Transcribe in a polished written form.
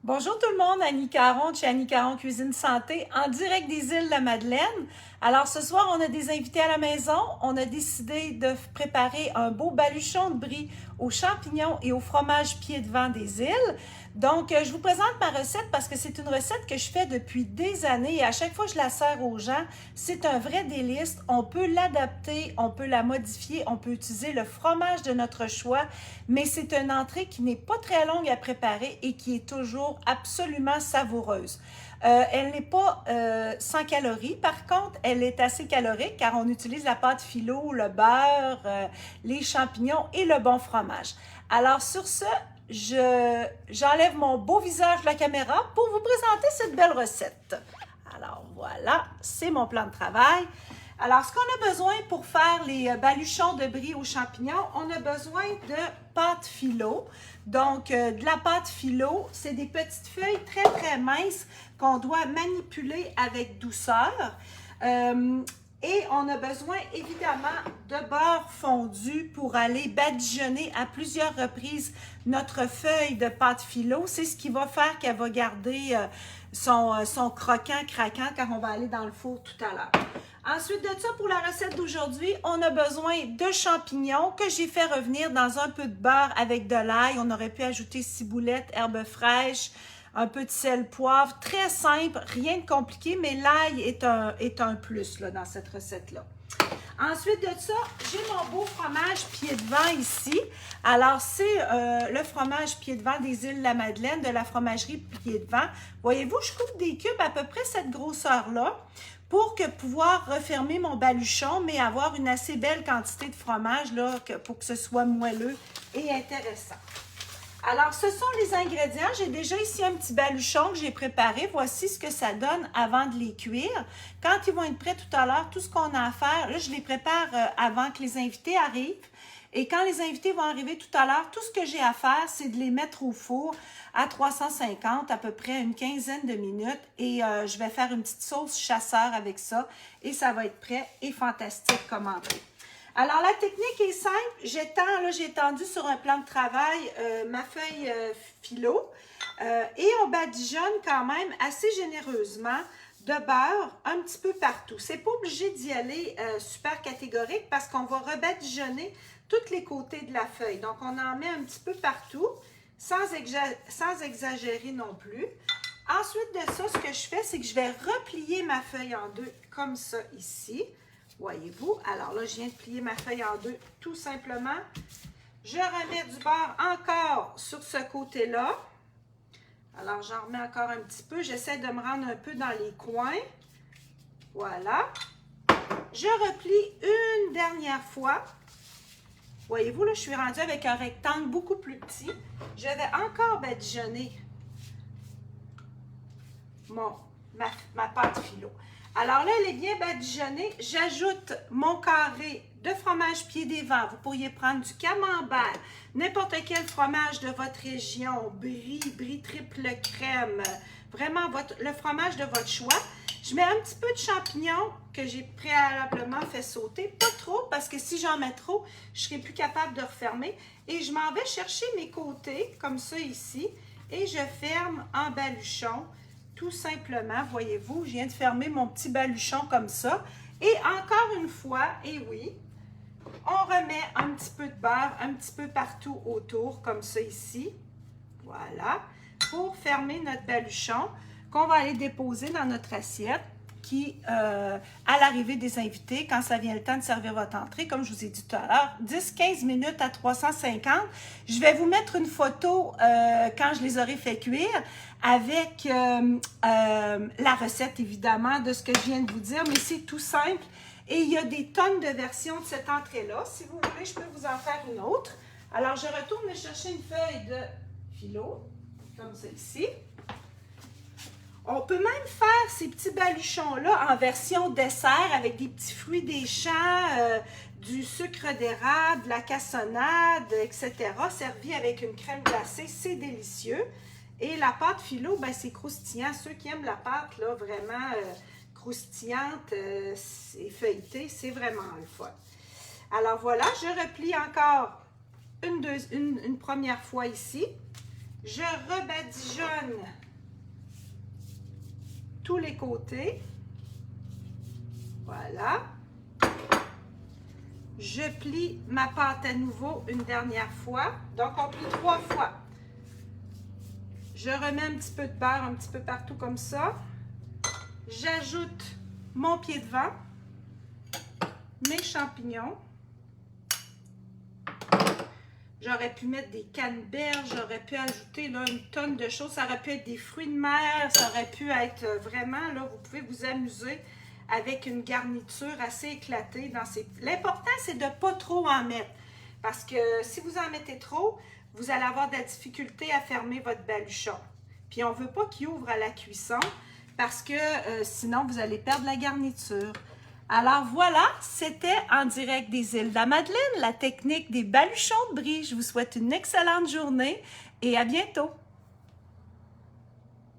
Bonjour tout le monde, Annie Caron de chez Annie Caron Cuisine Santé, en direct des îles de la Madeleine. Alors ce soir, on a des invités à la maison. On a décidé de préparer un beau baluchon de brie aux champignons et au fromage pied de vent des îles. Donc, je vous présente ma recette parce que c'est une recette que je fais depuis des années et à chaque fois que je la sers aux gens, c'est un vrai délice. On peut l'adapter, on peut la modifier, on peut utiliser le fromage de notre choix, mais c'est une entrée qui n'est pas très longue à préparer et qui est toujours absolument savoureuse. Elle n'est pas sans calories, par contre, elle est assez calorique car on utilise la pâte philo, le beurre, les champignons et le bon fromage. Alors sur ce, j'enlève mon beau visage de la caméra pour vous présenter cette belle recette. Alors voilà, c'est mon plan de travail. Alors, ce qu'on a besoin pour faire les baluchons de brie aux champignons, on a besoin de pâte philo. Donc, de la pâte philo, c'est des petites feuilles très, très minces qu'on doit manipuler avec douceur. Et on a besoin évidemment de beurre fondu pour aller badigeonner à plusieurs reprises notre feuille de pâte philo. C'est ce qui va faire qu'elle va garder son croquant, craquant quand on va aller dans le four tout à l'heure. Ensuite de ça, pour la recette d'aujourd'hui, on a besoin de champignons que j'ai fait revenir dans un peu de beurre avec de l'ail. On aurait pu ajouter ciboulette, herbes fraîches, un peu de sel, poivre. Très simple, rien de compliqué, mais l'ail est un plus là, dans cette recette-là. Ensuite de ça, j'ai mon beau fromage pied de vent ici. Alors, c'est le fromage pied de vent des îles de la Madeleine, de la fromagerie pied de vent. Voyez-vous, je coupe des cubes à peu près cette grosseur-là pour pouvoir refermer mon baluchon, mais avoir une assez belle quantité de fromage là, pour que ce soit moelleux et intéressant. Alors, ce sont les ingrédients. J'ai déjà ici un petit baluchon que j'ai préparé. Voici ce que ça donne avant de les cuire. Quand ils vont être prêts tout à l'heure, tout ce qu'on a à faire, là, je les prépare avant que les invités arrivent. Et quand les invités vont arriver tout à l'heure, tout ce que j'ai à faire, c'est de les mettre au four à 350, à peu près une quinzaine de minutes. Et je vais faire une petite sauce chasseur avec ça. Et ça va être prêt et fantastique comme entrée. Alors, la technique est simple. J'ai étendu sur un plan de travail ma feuille philo et on badigeonne quand même assez généreusement de beurre un petit peu partout. C'est pas obligé d'y aller super catégorique parce qu'on va rebadigeonner tous les côtés de la feuille. Donc, on en met un petit peu partout sans exagérer non plus. Ensuite de ça, ce que je fais, c'est que je vais replier ma feuille en deux comme ça ici. Voyez-vous? Alors là, je viens de plier ma feuille en deux tout simplement. Je remets du beurre encore sur ce côté-là. Alors, j'en remets encore un petit peu. J'essaie de me rendre un peu dans les coins. Voilà. Je replie une dernière fois. Voyez-vous, là, je suis rendue avec un rectangle beaucoup plus petit. Je vais encore badigeonner ma pâte philo. Alors là, elle est bien badigeonnée. J'ajoute mon carré de fromage pied des vents. Vous pourriez prendre du camembert, n'importe quel fromage de votre région, brie triple crème, vraiment le fromage de votre choix. Je mets un petit peu de champignons que j'ai préalablement fait sauter. Pas trop, parce que si j'en mets trop, je ne serai plus capable de refermer. Et je m'en vais chercher mes côtés, comme ça ici, et je ferme en baluchon. Tout simplement, voyez-vous, je viens de fermer mon petit baluchon comme ça. Et encore une fois, et oui, on remet un petit peu de beurre un petit peu partout autour, comme ça ici. Voilà, pour fermer notre baluchon qu'on va aller déposer dans notre assiette qui, à l'arrivée des invités, quand ça vient le temps de servir votre entrée, comme je vous ai dit tout à l'heure, 10-15 minutes à 350. Je vais vous mettre une photo quand je les aurai fait cuire avec la recette, évidemment, de ce que je viens de vous dire, mais c'est tout simple. Et il y a des tonnes de versions de cette entrée-là. Si vous voulez, je peux vous en faire une autre. Alors, je retourne me chercher une feuille de philo, comme celle-ci. On peut même faire ces petits baluchons-là en version dessert avec des petits fruits des champs, du sucre d'érable, de la cassonade, etc. Servi avec une crème glacée, c'est délicieux. Et la pâte philo, ben, c'est croustillant. Ceux qui aiment la pâte, là, vraiment croustillante et feuilletée, c'est vraiment le fun. Alors voilà, je replie encore une première fois ici. Je rebadigeonne tous les côtés. Voilà. Je plie ma pâte à nouveau une dernière fois. Donc, on plie 3 fois. Je remets un petit peu de beurre un petit peu partout comme ça. J'ajoute mon pied de vent, mes champignons. J'aurais pu mettre des canneberges, j'aurais pu ajouter là, une tonne de choses. Ça aurait pu être des fruits de mer, ça aurait pu être vraiment, là, vous pouvez vous amuser avec une garniture assez éclatée. L'important, c'est de ne pas trop en mettre. Parce que si vous en mettez trop, vous allez avoir de la difficulté à fermer votre baluchon. Puis on ne veut pas qu'il ouvre à la cuisson parce que sinon, vous allez perdre la garniture. Alors voilà, c'était en direct des îles de la Madeleine, la technique des baluchons de brie. Je vous souhaite une excellente journée et à bientôt.